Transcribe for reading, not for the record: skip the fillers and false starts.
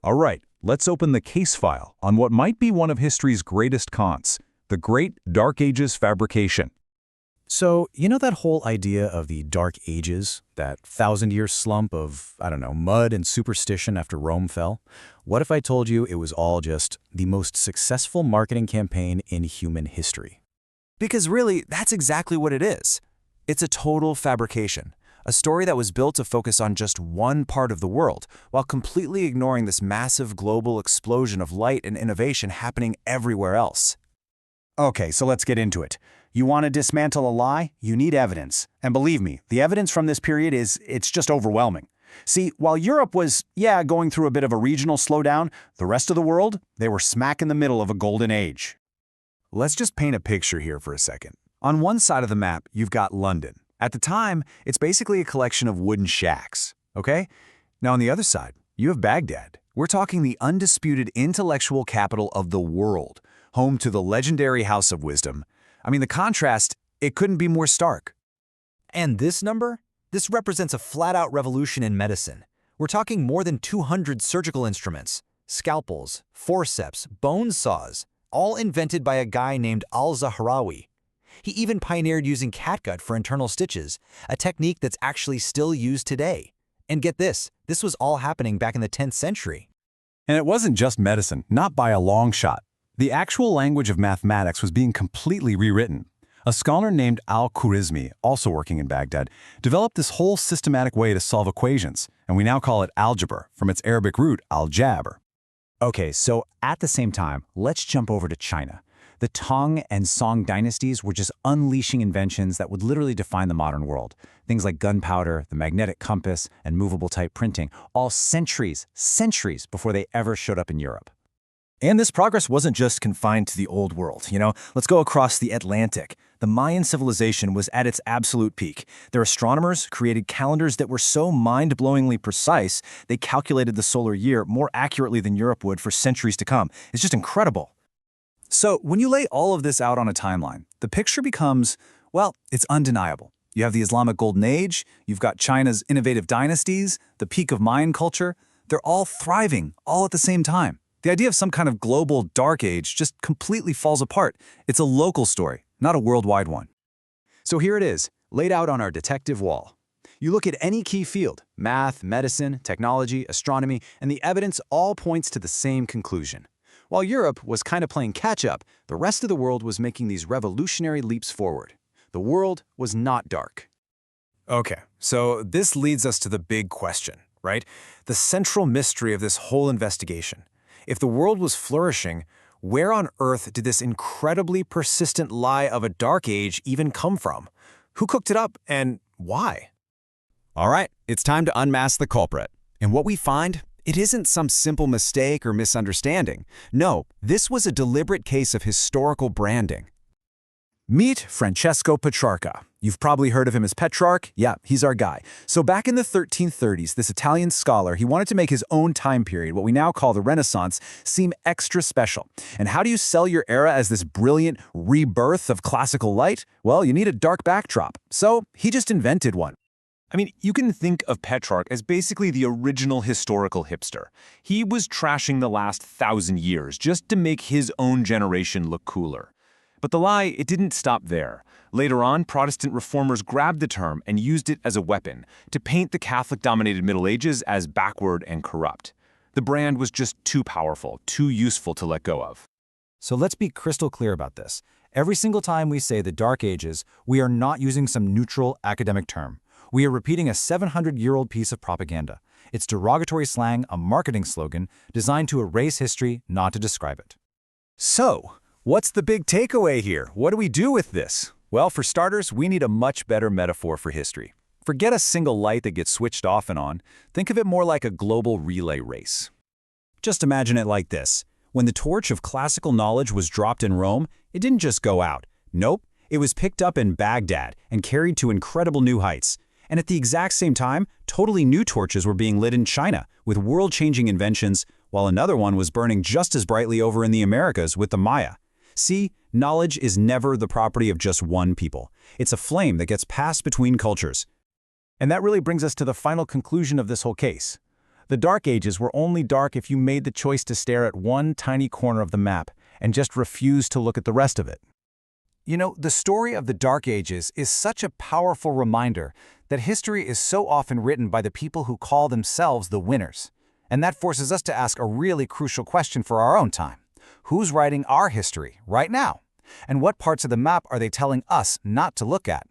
All right, let's open the case file on what might be one of history's greatest cons, the Great Dark Ages fabrication. So, you know that whole idea of the Dark Ages, that thousand-year slump of, I don't know, mud and superstition after Rome fell? What if I told you it was all just the most successful marketing campaign in human history? Because really, that's exactly what it is. It's a total fabrication, a story that was built to focus on just one part of the world, while completely ignoring this massive global explosion of light and innovation happening everywhere else. Okay, so let's get into it. You want to dismantle a lie? You need evidence. And believe me, the evidence from this period it's just overwhelming. See, while Europe was, going through a bit of a regional slowdown, the rest of the world, they were smack in the middle of a golden age. Let's just paint a picture here for a second. On one side of the map, you've got London. At the time, it's basically a collection of wooden shacks, okay? Now on the other side, you have Baghdad. We're talking the undisputed intellectual capital of the world, home to the legendary House of Wisdom. I mean, the contrast, it couldn't be more stark. And this number? This represents a flat-out revolution in medicine. We're talking more than 200 surgical instruments, scalpels, forceps, bone saws, all invented by a guy named Al-Khwarizmi. He even pioneered using catgut for internal stitches, a technique that's actually still used today. And get this was all happening back in the 10th century. And it wasn't just medicine, not by a long shot. The actual language of mathematics was being completely rewritten. A scholar named Al-Khwarizmi, also working in Baghdad, developed this whole systematic way to solve equations, and we now call it algebra, from its Arabic root al-jabr. Okay, so at the same time, let's jump over to China. The Tang and Song dynasties were just unleashing inventions that would literally define the modern world. Things like gunpowder, the magnetic compass, and movable type printing, all centuries before they ever showed up in Europe. And this progress wasn't just confined to the old world, Let's go across the Atlantic. The Mayan civilization was at its absolute peak. Their astronomers created calendars that were so mind-blowingly precise, they calculated the solar year more accurately than Europe would for centuries to come. It's just incredible. So when you lay all of this out on a timeline, the picture becomes, well, it's undeniable. You have the Islamic Golden Age, you've got China's innovative dynasties, the peak of Mayan culture. They're all thriving, all at the same time. The idea of some kind of global dark age just completely falls apart. It's a local story, not a worldwide one. So here it is, laid out on our detective wall. You look at any key field, math, medicine, technology, astronomy, and the evidence all points to the same conclusion. While Europe was kind of playing catch-up, the rest of the world was making these revolutionary leaps forward. The world was not dark. Okay, so this leads us to the big question, right? The central mystery of this whole investigation. If the world was flourishing, where on earth did this incredibly persistent lie of a dark age even come from? Who cooked it up and why? All right, it's time to unmask the culprit. And what we find, it isn't some simple mistake or misunderstanding. No, this was a deliberate case of historical branding. Meet Francesco Petrarca. You've probably heard of him as Petrarch. Yeah, he's our guy. So back in the 1330s, this Italian scholar, he wanted to make his own time period, what we now call the Renaissance, seem extra special. And how do you sell your era as this brilliant rebirth of classical light? Well, you need a dark backdrop. So he just invented one. I mean, you can think of Petrarch as basically the original historical hipster. He was trashing the last 1,000 years just to make his own generation look cooler. But the lie, it didn't stop there. Later on, Protestant reformers grabbed the term and used it as a weapon to paint the Catholic-dominated Middle Ages as backward and corrupt. The brand was just too powerful, too useful to let go of. So let's be crystal clear about this. Every single time we say the Dark Ages, we are not using some neutral academic term. We are repeating a 700-year-old piece of propaganda. It's derogatory slang, a marketing slogan designed to erase history, not to describe it. So, what's the big takeaway here? What do we do with this? Well, for starters, we need a much better metaphor for history. Forget a single light that gets switched off and on. Think of it more like a global relay race. Just imagine it like this. When the torch of classical knowledge was dropped in Rome, it didn't just go out. Nope, it was picked up in Baghdad and carried to incredible new heights. And at the exact same time, totally new torches were being lit in China with world-changing inventions, while another one was burning just as brightly over in the Americas with the Maya. See, knowledge is never the property of just one people. It's a flame that gets passed between cultures. And that really brings us to the final conclusion of this whole case. The Dark Ages were only dark if you made the choice to stare at one tiny corner of the map and just refused to look at the rest of it. You know, the story of the Dark Ages is such a powerful reminder that history is so often written by the people who call themselves the winners. And that forces us to ask a really crucial question for our own time. Who's writing our history right now? And what parts of the map are they telling us not to look at?